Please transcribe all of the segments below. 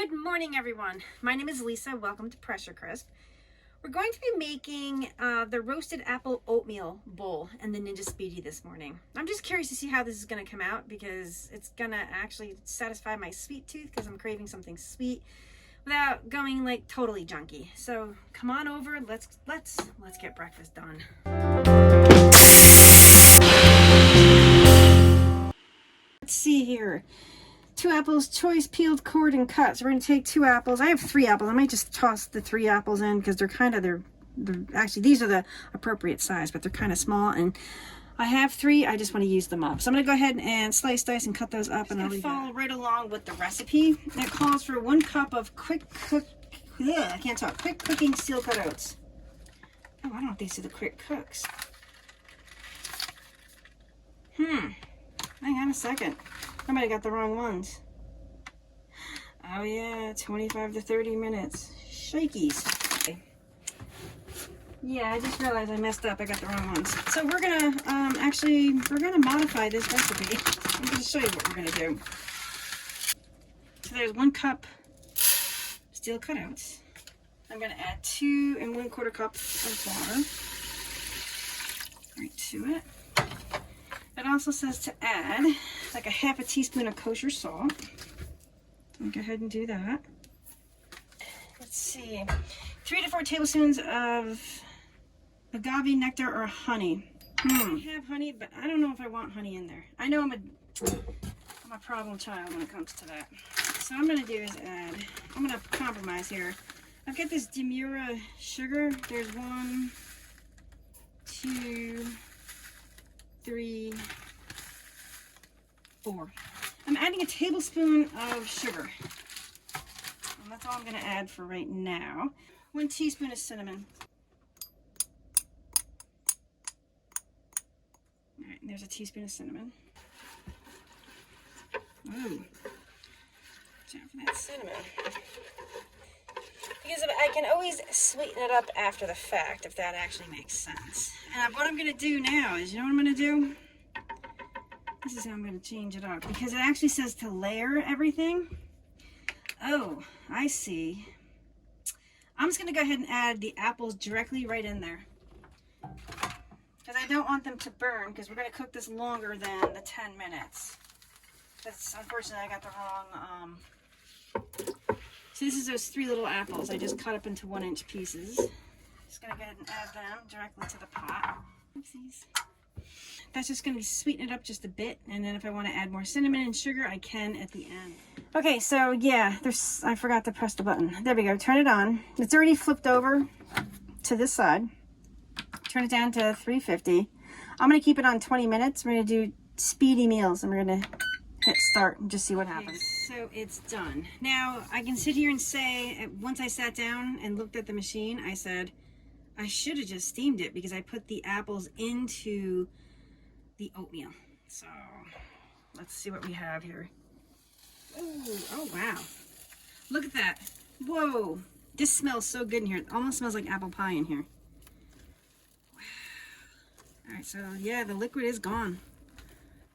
Good morning, everyone. My name is Lisa. Welcome to Pressure Crisp. We're going to be making the roasted apple oatmeal bowl and the Ninja Speedi this morning. I'm just curious to see how this is going to come out because it's going to actually satisfy my sweet tooth because I'm craving something sweet without going like totally junky. So come on over. Let's get breakfast done. Let's see here. 2 apples, choice, peeled, cored, and cut. So we're going to take 2 apples. I have 3 apples. I might just toss the 3 apples in because they're actually, these are the appropriate size, but they're kind of small. And I have 3. I just want to use them up. So I'm going to go ahead and slice, dice, and cut those up. And I'll follow right along with the recipe. It calls for 1 cup of quick cooking steel cut oats. Oh, I don't think these are the quick cooks. Hang on a second. I might have got the wrong ones. Oh yeah, 25 to 30 minutes. Shakies. Okay. Yeah, I just realized I messed up. I got the wrong ones. So we're gonna modify this recipe. I'm gonna show you what we're gonna do. So there's 1 cup steel cutouts. I'm gonna add 2 1/4 cups of water right to it. It also says to add like a 1/2 teaspoon of kosher salt. I'll go ahead and do that. Let's see, 3 to 4 tablespoons of agave nectar or honey. I have honey, but I don't know if I want honey in there. I know I'm a problem child when it comes to that. So what I'm gonna do is I'm gonna compromise here. I've got this Demura sugar. There's 1, 2, 3, 4. I'm adding a tablespoon of sugar. And that's all I'm going to add for right now. 1 teaspoon of cinnamon. Alright, there's a teaspoon of cinnamon. Ooh. Watch out for that cinnamon. Because I can always sweeten it up after the fact, if that actually makes sense. And what I'm going to do now is, you know what I'm going to do? This is how I'm going to change it up. Because it actually says to layer everything. Oh, I see. I'm just going to go ahead and add the apples directly right in there. Because I don't want them to burn, because we're going to cook this longer than the 10 minutes. That's, unfortunately, I got the wrong... So this is those 3 little apples I just cut up into 1-inch pieces. Just gonna go ahead and add them directly to the pot. Oopsies. That's just gonna sweeten it up just a bit, and then if I want to add more cinnamon and sugar, I can at the end. Okay, so yeah, I forgot to press the button. There we go. Turn it on. It's already flipped over to this side. Turn it down to 350. I'm gonna keep it on 20 minutes. We're gonna do speedy meals, and we're gonna hit start and just see what happens. So it's done. Now I can sit here and say, once I sat down and looked at the machine, I said I should have just steamed it because I put the apples into the oatmeal. So let's see what we have here. Ooh, oh wow, look at that. Whoa, this smells so good in here. It almost smells like apple pie in here. Wow. All right, so yeah, the liquid is gone.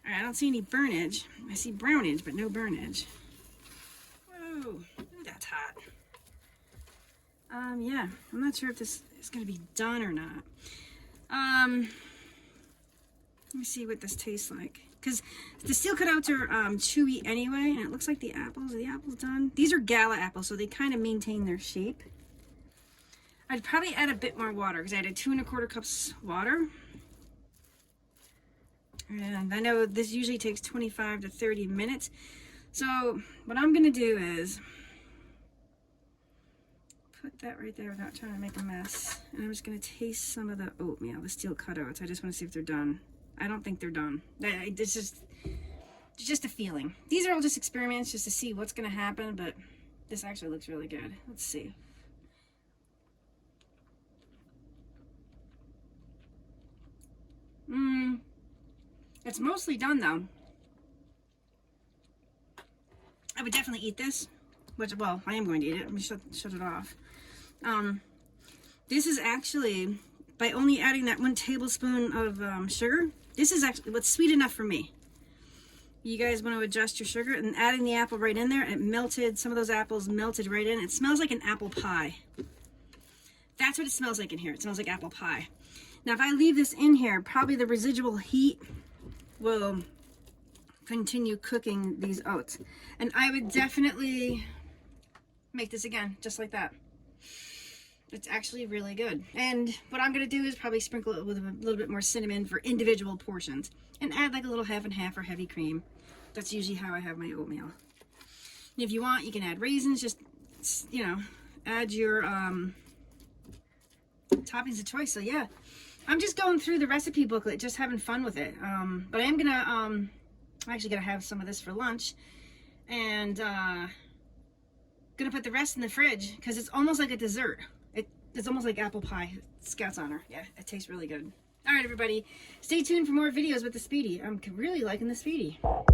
All right, I don't see any burnage. I see brownage, but no burnage. Whoa, ooh, that's hot. Yeah, I'm not sure if this is gonna be done or not. Let me see what this tastes like. Because the steel cutouts are chewy anyway, and it looks like are the apples done? These are gala apples, so they kind of maintain their shape. I'd probably add a bit more water, because I added 2 1/4 cups water. And I know this usually takes 25 to 30 minutes. So what I'm going to do is put that right there without trying to make a mess. And I'm just going to taste some of the oatmeal, the steel cutouts. I just want to see if they're done. I don't think they're done. It's just a feeling. These are all just experiments just to see what's going to happen, but this actually looks really good. Let's see. It's mostly done though. I would definitely eat this, which, well, I am going to eat it. Let me shut it off. This is actually, by only adding that 1 tablespoon of sugar, this is actually what's sweet enough for me. you guys want to adjust your sugar, and adding the apple right in there, it melted, some of those apples melted right in. It smells like an apple pie. That's what it smells like in here. It smells like apple pie. Now if I leave this in here, probably the residual heat will continue cooking these oats. And I would definitely make this again, just like that. It's actually really good. And what I'm going to do is probably sprinkle it with a little bit more cinnamon for individual portions. And add like a little half and half or heavy cream. That's usually how I have my oatmeal. And if you want, you can add raisins. Just, you know, add your toppings of choice. So yeah, I'm just going through the recipe booklet, just having fun with it. But I am going to, I'm actually going to have some of this for lunch. And going to put the rest in the fridge because it's almost like a dessert. It's almost like apple pie. Scouts honor. Yeah, it tastes really good. All right, everybody. Stay tuned for more videos with the Speedi. I'm really liking the Speedi.